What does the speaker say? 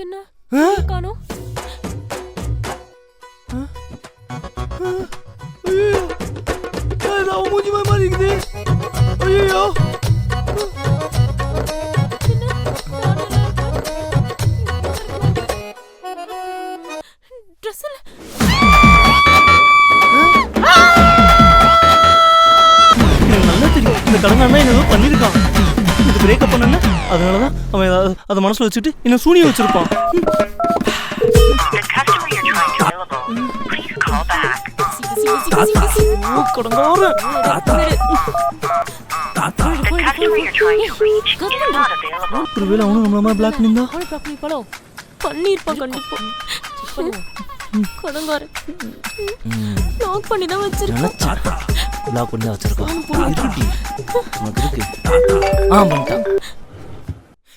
என்ன காணோம்? அவன் மூஞ்சி மாதிரி இருக்குது. ஐயோ ட்ரெஸ்ல நல்லா தெரியும் இந்த கடனானா என்ன பண்ணிருக்கான். இது பிரேக்கப் பண்ணல, அதனாலதான் அவன் அதை மனசுல வச்சுட்டு என்ன சூனியம் வச்சிருப்பான். ஒருவேளை அவனும் நம்மள பிளாக் பண்ணிருந்தா பண்ணிருப்பான் கண்டிப்பா. கடங்கார லாக் பண்ணி தான் வச்சிருக்கான். லாக் பண்ணி வச்சிருக்கான். பண்ணிட்டான்.